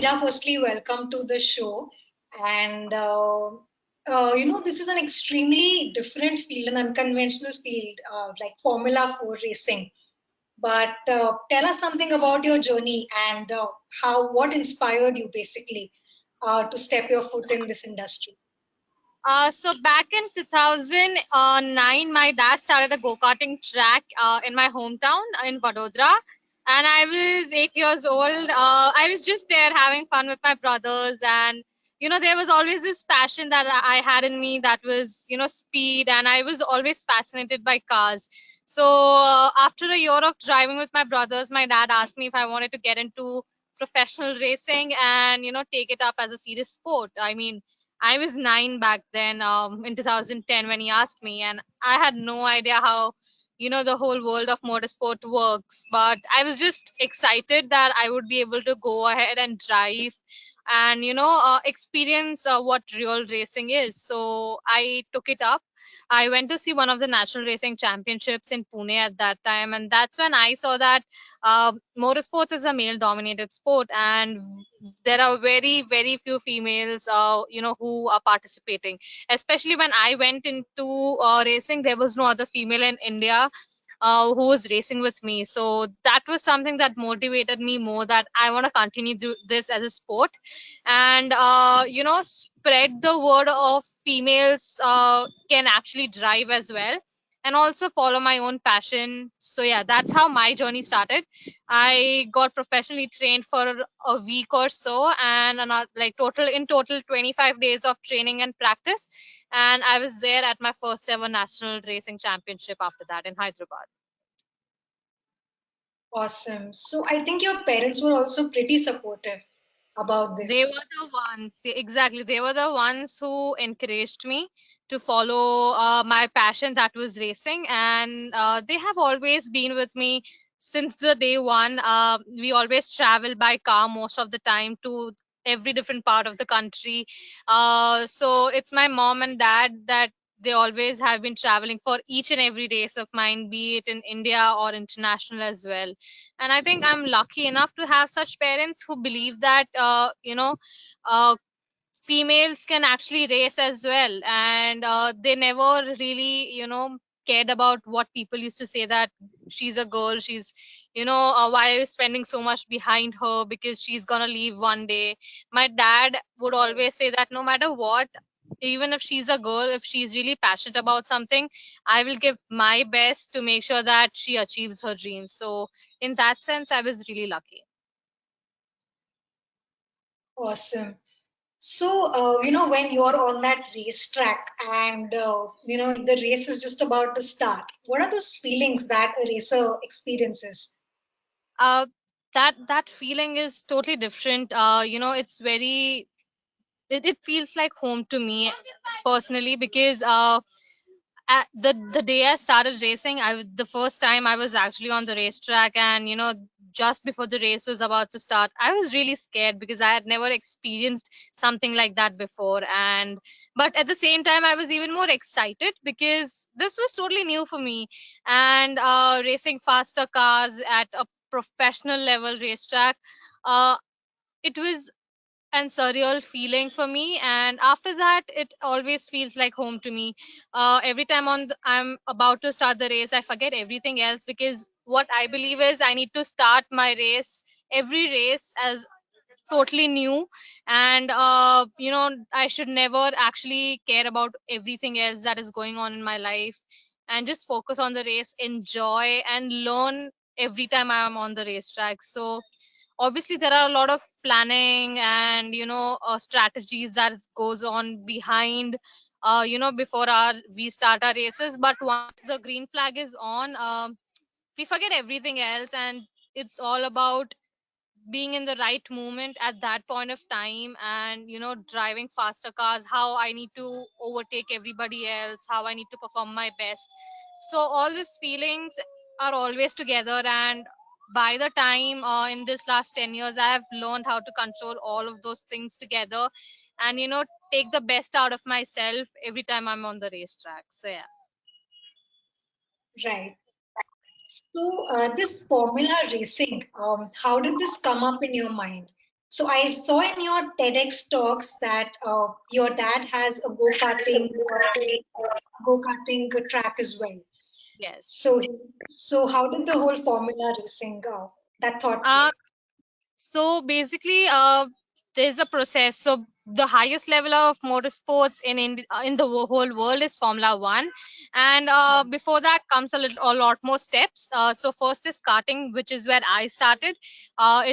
Meera, firstly, welcome to the show. And this is an extremely different field, an unconventional field, like Formula 4 racing. But tell us something about your journey and what inspired you basically to step your foot in this industry. So back in 2009, my dad started a go-karting track in my hometown in Vadodara, and I was 8 years old. I was just there having fun with my brothers, and there was always this passion that I had in me, that was speed, and I was always fascinated by cars. So after a year of driving with my brothers, my dad asked me if I wanted to get into professional racing and take it up as a serious sport. I mean, I was 9 back then, in 2010 when he asked me, and I had no idea how, the whole world of motorsport works. But I was just excited that I would be able to go ahead and drive and, experience what real racing is. So I took it up. I went to see one of the national racing championships in Pune at that time, and that's when I saw that motorsports is a male dominated sport, and there are very very few females who are participating, especially when I went into racing. There was no other female in India who was racing with me, so that was something that motivated me more, that I want to continue this as a sport, and spread the word of females can actually drive as well, and also follow my own passion. So yeah, that's how my journey started. I got professionally trained for a week or so, and another, like total 25 days of training and practice. And I was there at my first ever national racing championship after that in Hyderabad. Awesome. So I think your parents were also pretty supportive about They this. were the ones, yeah, exactly. They were the ones who encouraged me to follow my passion, that was racing, and they have always been with me since the day one. We always travel by car most of the time to every different part of the country. So it's my mom and dad that they always have been traveling for each and every race of mine, be it in India or international as well. And I think I'm lucky enough to have such parents who believe that uh, females can actually race as well, and they never really cared about what people used to say, that she's a girl, she's why are you spending so much behind her, because she's gonna leave one day. My dad would always say that no matter what, even if she's a girl, if she's really passionate about something, I will give my best to make sure that she achieves her dreams. So in that sense, I was really lucky. Awesome. So, when you're on that racetrack and, the race is just about to start, what are those feelings that a racer experiences? uh that feeling is totally different. It's very, it feels like home to me personally, because at the day I started racing, the first time I was actually on the racetrack, and just before the race was about to start, I was really scared because I had never experienced something like that before. And but at the same time, I was even more excited because this was totally new for me, and racing faster cars at a professional level racetrack. Uh, it was and surreal feeling for me, and after that it always feels like home to me. Every time I'm about to start the race, I forget everything else, because what I believe is I need to start my race, every race, as totally new. And I should never actually care about everything else that is going on in my life, and just focus on the race, enjoy and learn every time I am on the racetrack. So obviously there are a lot of planning and strategies that goes on behind before our we start our races. But once the green flag is on, we forget everything else, and it's all about being in the right moment at that point of time, and driving faster cars, how I need to overtake everybody else, how I need to perform my best. So all these feelings are always together, and by the time in this last 10 years, I have learned how to control all of those things together, and take the best out of myself every time I'm on the racetrack. So yeah. Right. So, this Formula racing, how did this come up in your mind? So I saw in your TEDx talks that your dad has a go-karting track as well. Yes. So so how did the whole Formula racing that thought Uh, play? So basically, there's a process. So the highest level of motorsports in the whole world is Formula One, and Yeah, before that comes a lot more steps. So first is karting, which is where I started.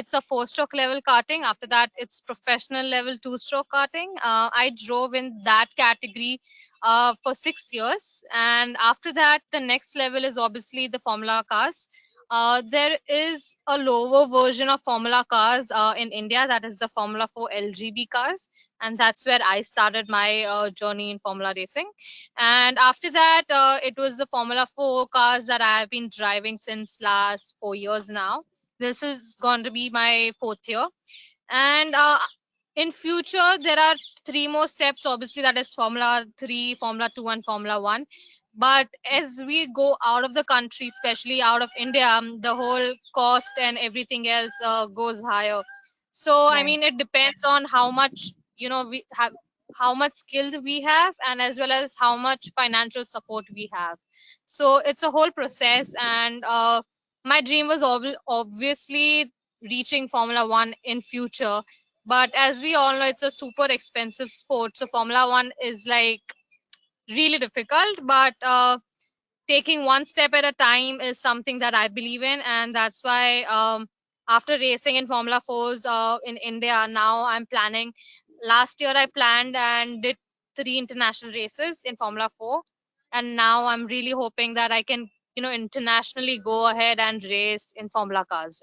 It's a four-stroke level karting. After that, it's professional level two-stroke karting. I drove in that category for 6 years, and after that, the next level is obviously the Formula cars. There is a lower version of Formula cars in India, that is the Formula 4 LGB cars, and that's where I started my journey in Formula racing. And after that, it was the Formula 4 cars that I have been driving since last 4 years now. This is going to be my fourth year, and in future there are three more steps, obviously, that is Formula 3, Formula 2, and Formula 1. But as we go out of the country, especially out of India, the whole cost and everything else goes higher. So I right. mean, it depends on how much, we have, how much skill we have, and as well as how much financial support we have. So it's a whole process, and my dream was obviously reaching Formula 1 in future. But as we all know, it's a super expensive sport, so Formula 1 is like really difficult. But taking one step at a time is something that I believe in, and that's why, after racing in Formula 4s in India, now I'm planning. Last year I planned and did three international races in Formula 4, and now I'm really hoping that I can, internationally go ahead and race in Formula cars.